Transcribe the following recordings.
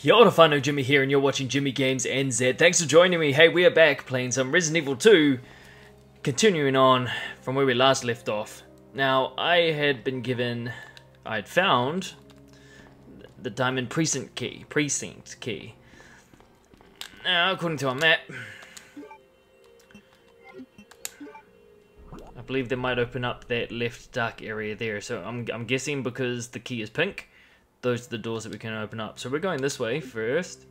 Yo, whanau, Jimmy here, and you're watching Jimmy Games NZ. Thanks for joining me. Hey, we are back playing some Resident Evil 2, continuing on from where we last left off. Now, I'd found the Diamond Precinct key. Now, according to our map, I believe they might open up that left dark area there. So I'm guessing because the key is pink, those are the doors that we can open up. So we're going this way first.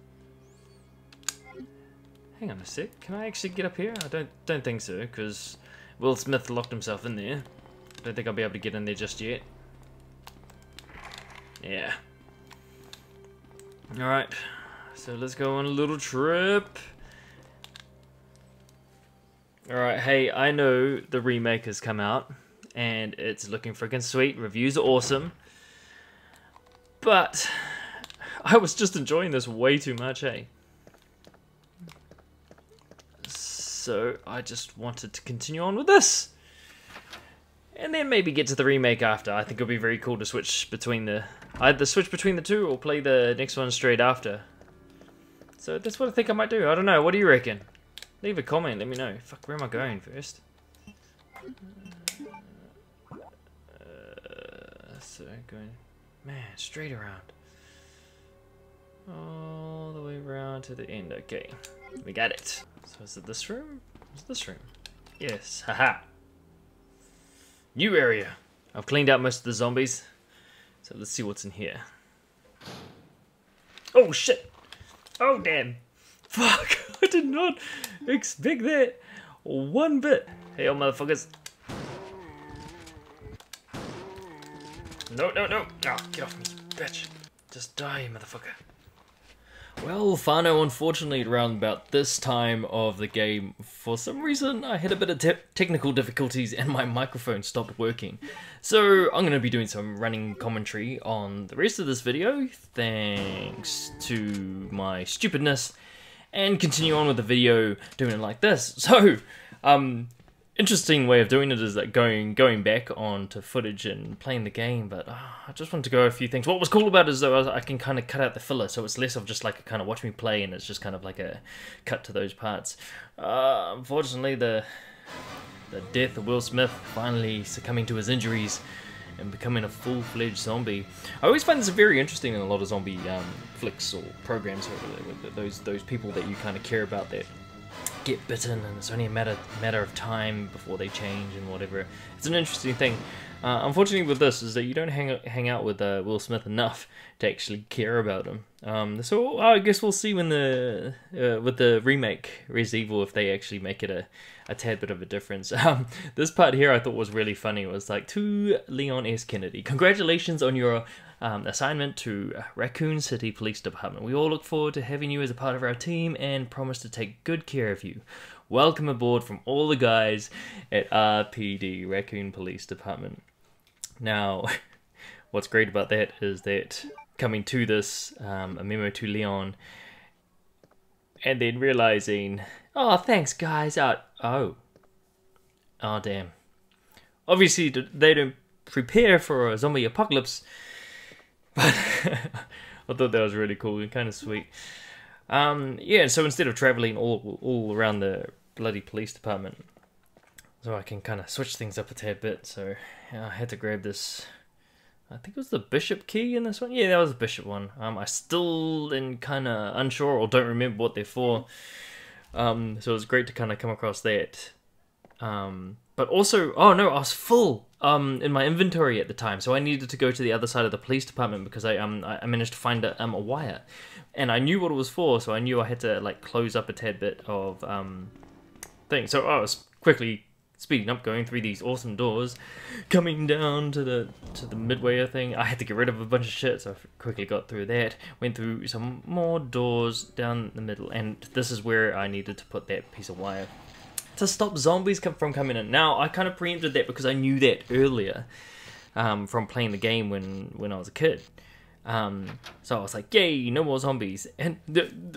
Hang on a sec. Can I actually get up here? I don't think so, because Will Smith locked himself in there. Don't think I'll be able to get in there just yet. Yeah. Alright. So let's go on a little trip. Alright, hey, I know the remake has come out, and it's looking freaking sweet. Reviews are awesome. But I was just enjoying this way too much, hey? So I just wanted to continue on with this. And then maybe get to the remake after. I think it'll be very cool to switch between either switch between the two or play the next one straight after. So that's what I think I might do. I don't know, what do you reckon? Leave a comment, let me know. Fuck, where am I going first? So going, man, straight around. All the way around to the end. Okay, we got it. So is it this room? Is it this room? Yes, haha. New area. I've cleaned out most of the zombies. So let's see what's in here. Oh shit! Oh damn! Fuck! I did not expect that one bit. Hey, yo, motherfuckers! No, no, no! Oh, get off me, you bitch! Just die, motherfucker. Well, whanau, unfortunately, around about this time of the game, for some reason, I had a bit of technical difficulties and my microphone stopped working. So, I'm going to be doing some running commentary on the rest of this video, thanks to my stupidness, and continue on with the video doing it like this. So, interesting way of doing it is that going back onto footage and playing the game, but I just wanted to go over a few things. What was cool about it is though I can kind of cut out the filler, so it's less of just like a kind of watch me play, and it's just kind of like a cut to those parts. Unfortunately, the death of Will Smith finally succumbing to his injuries and becoming a full-fledged zombie. I always find this very interesting in a lot of zombie flicks or programs, or those people that you kind of care about that get bitten, and it's only a matter of time before they change and whatever. It's an interesting thing. Unfortunately with this is that you don't hang out with Will Smith enough to actually care about him. So I guess we'll see when with the remake Resident Evil if they actually make it a tad bit of a difference. This part here I thought was really funny. It was like, to Leon S. Kennedy, congratulations on your assignment to Raccoon City Police Department. We all look forward to having you as a part of our team and promise to take good care of you. Welcome aboard from all the guys at RPD, Raccoon Police Department. Now, what's great about that is that coming to this, a memo to Leon, and then realizing, oh, thanks guys, oh damn. Obviously, they don't prepare for a zombie apocalypse, but I thought that was really cool and kind of sweet. Yeah, so instead of traveling all around the bloody police department, so I can kind of switch things up a tad bit, so I had to grab this, I think it was the bishop key in this one? Yeah, that was the bishop one. I still am kind of unsure or don't remember what they're for, so it was great to kind of come across that. But also, oh no, I was full in my inventory at the time, so I needed to go to the other side of the police department because I managed to find a wire, and I knew what it was for, so I knew I had to like close up a tad bit of thing. So I was quickly speeding up, going through these awesome doors, coming down to the midway thing. I had to get rid of a bunch of shit, so I quickly got through that, went through some more doors down the middle, and this is where I needed to put that piece of wire to stop zombies from coming in. Now, I kind of preempted that because I knew that earlier from playing the game when I was a kid. So I was like, yay, no more zombies. And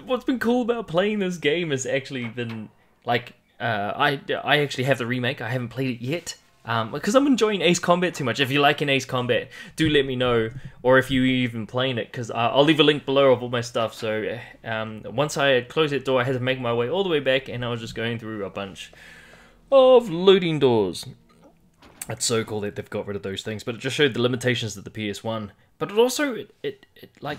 what's been cool about playing this game has actually been, like, I actually have the remake. I haven't played it yet. because I'm enjoying Ace Combat too much. If you like an Ace Combat, do let me know, or if you even playing it, because I'll leave a link below of all my stuff. So once I had closed that door, I had to make my way all the way back, and I was just going through a bunch of loading doors. It's so cool that they've got rid of those things, but it just showed the limitations of the PS1. But it also, it like,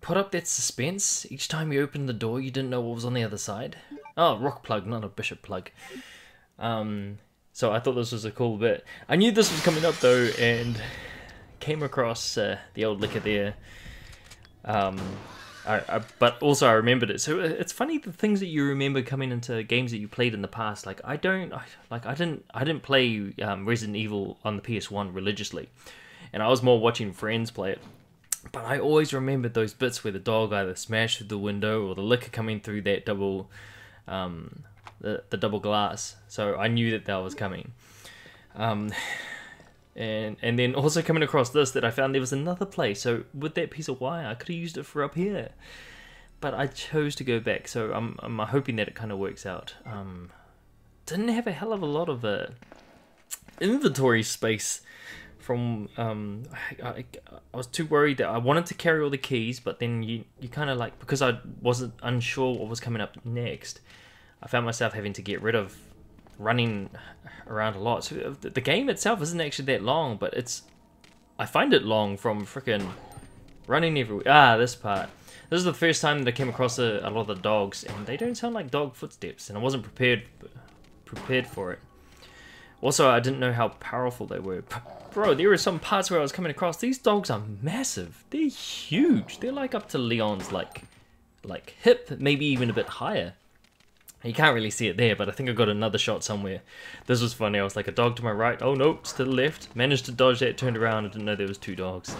put up that suspense. Each time you opened the door, you didn't know what was on the other side. Oh, rock plug, not a bishop plug. So I thought this was a cool bit. I knew this was coming up though, and came across the old liquor there. But also I remembered it. So it's funny the things that you remember coming into games that you played in the past. Like I didn't play Resident Evil on the PS1 religiously, and I was more watching friends play it. But I always remembered those bits where the dog either smashed through the window or the liquor coming through that double, the double glass. So I knew that was coming. And then also coming across this, that I found there was another place. So with that piece of wire, I could have used it for up here, but I chose to go back. So I'm hoping that it kind of works out. Didn't have a hell of a lot of inventory space. From I was too worried that I wanted to carry all the keys, but then you kind of like, because I wasn't unsure what was coming up next, I found myself having to get rid of running around a lot. So the game itself isn't actually that long, but I find it long from freaking running everywhere. This part. This is the first time that I came across a lot of the dogs, and they don't sound like dog footsteps, and I wasn't prepared for it. Also, I didn't know how powerful they were. Bro, there were some parts where I was coming across. These dogs are massive. They're huge. They're like up to Leon's like hip, maybe even a bit higher. You can't really see it there, but I think I got another shot somewhere. This was funny. I was like, a dog to my right. Oh no, it's to the left. Managed to dodge that, turned around, and didn't know there was two dogs.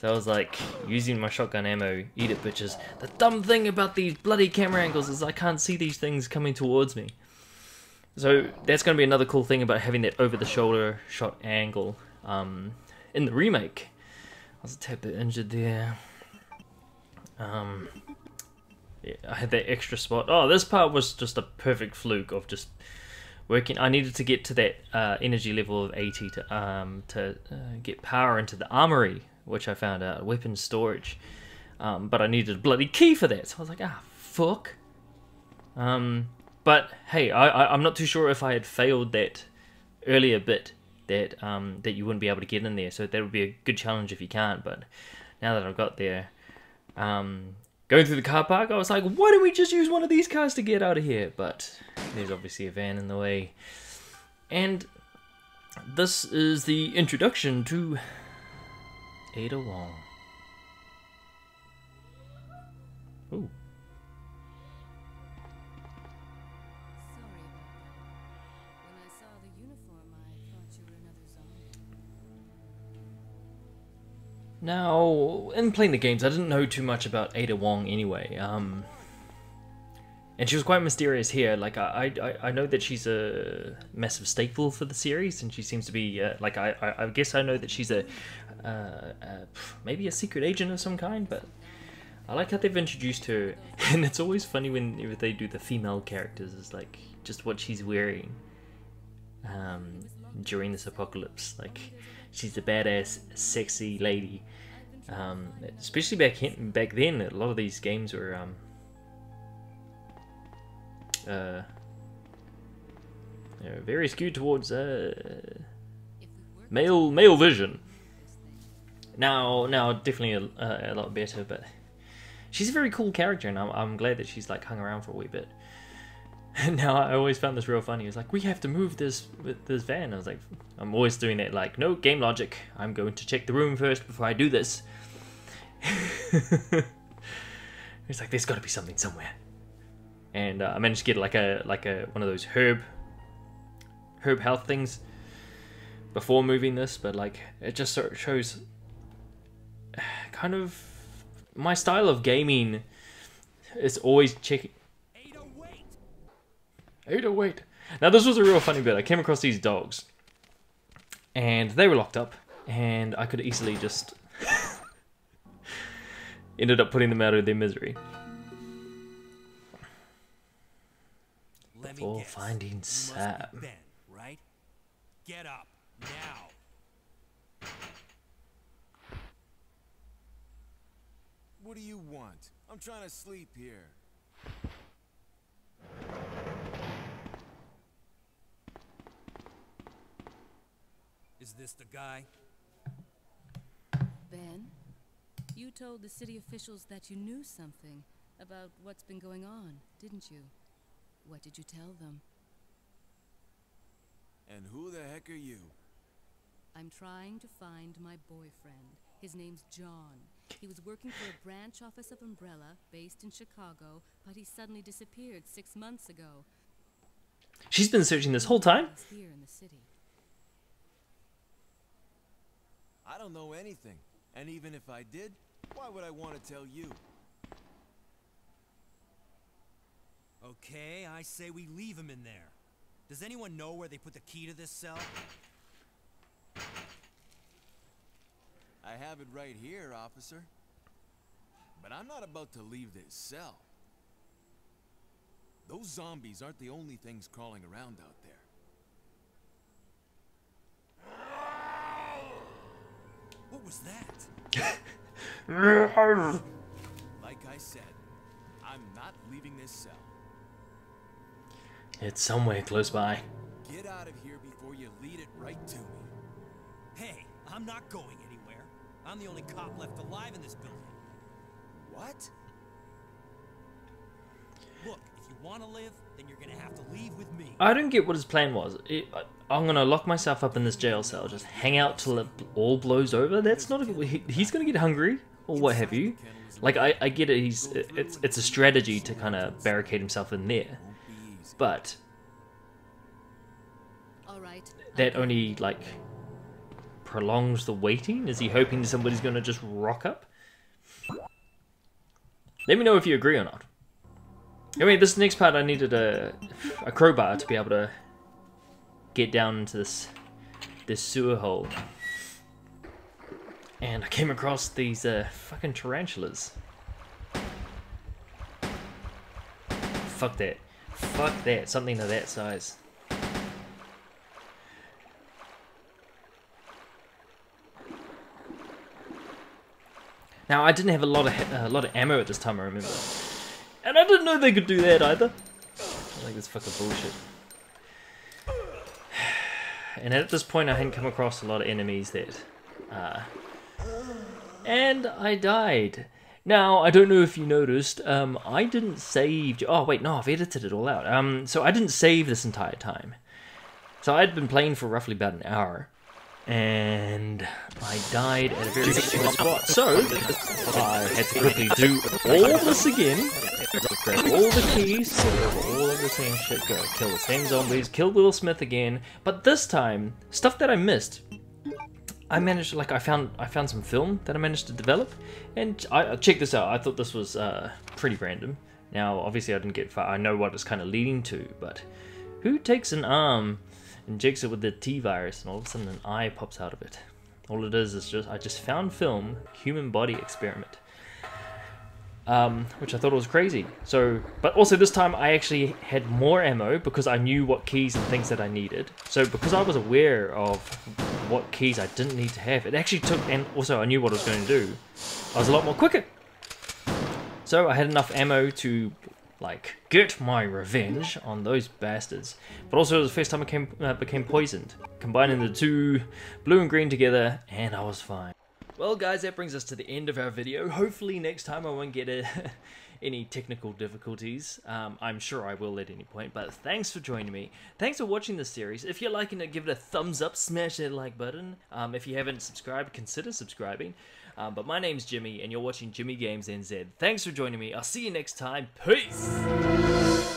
So I was like, using my shotgun ammo, eat it bitches. The dumb thing about these bloody camera angles is I can't see these things coming towards me. So that's going to be another cool thing about having that over-the-shoulder shot angle in the remake. I was a tad bit injured there. Yeah, I had that extra spot. Oh, this part was just a perfect fluke of just working. I needed to get to that energy level of 80 to get power into the armory, which I found out, weapon storage. But I needed a bloody key for that, so I was like, fuck. But hey, I'm not too sure if I had failed that earlier bit that that you wouldn't be able to get in there. So that would be a good challenge if you can't. But now that I've got there, going through the car park, I was like, why don't we just use one of these cars to get out of here? But there's obviously a van in the way. And this is the introduction to Ada Wong. Ooh. Now, in playing the games, I didn't know too much about Ada Wong anyway, and she was quite mysterious here. Like, I know that she's a massive staple for the series, and she seems to be, like, I guess I know that she's maybe a secret agent of some kind, but I like how they've introduced her, and it's always funny when they do the female characters, it's like, just what she's wearing, during this apocalypse, like, she's a badass, sexy lady. Especially back then, a lot of these games were very skewed towards male vision. Now definitely a lot better, but she's a very cool character, and I'm glad that she's like hung around for a wee bit. And now I always found this real funny. It's like, we have to move this van. I was like, I'm always doing that, like, no, game logic. I'm going to check the room first before I do this. It's like, there's got to be something somewhere. And I managed to get like a one of those herb health things before moving this, but like, it just sort of shows kind of my style of gaming is always checking. Ada, wait. Now this was a real funny bit. I came across these dogs, and they were locked up, and I could easily just ended up putting them out of their misery. Before finding Sam. Ben, right? Get up, now. What do you want? I'm trying to sleep here. Is this the guy? Ben, you told the city officials that you knew something about what's been going on, didn't you? What did you tell them? And who the heck are you? I'm trying to find my boyfriend. His name's John. He was working for a branch office of Umbrella, based in Chicago, but he suddenly disappeared 6 months ago. She's been searching this whole time? He's here in the city. I don't know anything. And even if I did, why would I want to tell you? Okay, I say we leave him in there. Does anyone know where they put the key to this cell? I have it right here, officer. But I'm not about to leave this cell. Those zombies aren't the only things crawling around out there. What was that? Like I said, I'm not leaving this cell. It's somewhere close by. Get out of here before you lead it right to me. Hey, I'm not going anywhere. I'm the only cop left alive in this building. What? Look, if you want to live, then you're gonna have to leave with me. I don't get what his plan was. I'm gonna lock myself up in this jail cell, just hang out till it all blows over. That's not a good way. He's gonna get hungry or what have you. Like I get it. It's a strategy to kind of barricade himself in there, but All right. that only like prolongs the waiting. Is he hoping somebody's gonna just rock up? Let me know if you agree or not. I mean, this next part I needed a crowbar to be able to get down into this sewer hole. And I came across these fucking tarantulas. Fuck that. Fuck that. Something of that size. Now I didn't have a lot of ammo at this time, I remember. And I didn't know they could do that either. I think that's fucking bullshit. And at this point I hadn't come across a lot of enemies that... and I died. Now, I don't know if you noticed, I didn't save... Oh wait, no, I've edited it all out. So I didn't save this entire time. So I'd been playing for roughly about an hour. And I died at a very particular spot. So, I had to quickly do all this again. Grab all the keys, all of the same shit, go kill the same zombies, kill Will Smith again. But this time, stuff that I missed, I managed, like I found some film that I managed to develop. And check this out, I thought this was pretty random. Now, obviously I didn't get far, I know what it's kind of leading to, but who takes an arm, injects it with the T-virus, and all of a sudden an eye pops out of it? All it is just, I just found film, human body experiment. Which I thought was crazy. So, but also this time I actually had more ammo because I knew what keys and things that I needed. So because I was aware of what keys I didn't need to have, it actually took, and also I knew what I was going to do, I was a lot more quicker. So I had enough ammo to like get my revenge on those bastards. But also it was the first time I became poisoned. Combining the two, blue and green together, and I was fine. Well guys, that brings us to the end of our video. Hopefully next time I won't get any technical difficulties. I'm sure I will at any point, but thanks for joining me. Thanks for watching this series. If you're liking it, give it a thumbs up, smash that like button. If you haven't subscribed, consider subscribing. But my name's Jimmy, and you're watching Jimmy Games NZ. Thanks for joining me. I'll see you next time. Peace!